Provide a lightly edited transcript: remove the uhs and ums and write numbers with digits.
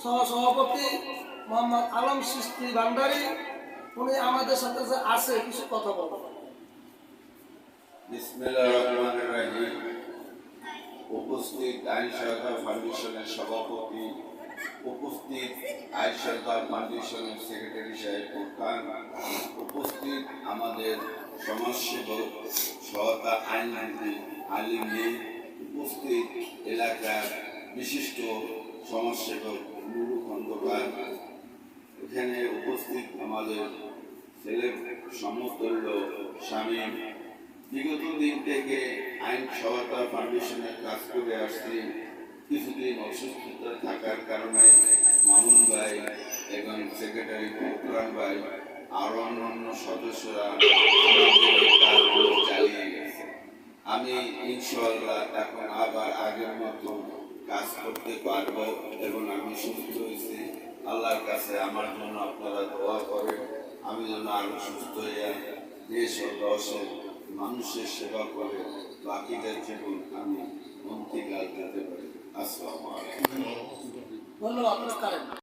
সহসভাপতি মোহাম্মদ আলম সৃষ্টি ভান্ডারী, উনি আমাদের সাথে যে আছে কিছু কথা বলবেন। বিসমিল্লাহির রহমানির রহিম। উপস্থিত আইন সহায়তা ফাউন্ডেশনের সভাপতি, উপস্থিত আইন সহায়তা ফাউন্ডেশনের সেক্রেটারি সাহেব প্রধান, উপস্থিত আমাদের সমাজসেবক সহায়তা আইনজীবী আলিমী, উপস্থিত এলাকার বিশিষ্ট সমাজসেবক নুরু খন্দকার, এখানে উপস্থিত আমাদের ছেলের সমতুল্য স্বামী, বিগত দিন থেকে আইন সহায়তা ফাউন্ডেশনের কাজ করে আসছি। কিছুদিন অসুস্থতা থাকার কারণে মামুন ভাই এবং সেক্রেটারি ফখরান ভাই আরো অন্যান্য সদস্যরা কাজগুলো চালিয়ে গেছে। আমি ইনশাআল্লাহ এখন আবার আগের মতো কাজ করতে পারবো এবং আমি সুস্থ হয়েছি। আল্লাহর কাছে আমার জন্য আপনারা দোয়া করেন, আমি যেন আরো সুস্থ হইয়া দেশ ও দশের মানুষের সেবা করে বাকিটা জীবন আমি অন্তিকাল যেতে পারি। আসসালামু আলাইকুম। ধন্যবাদ।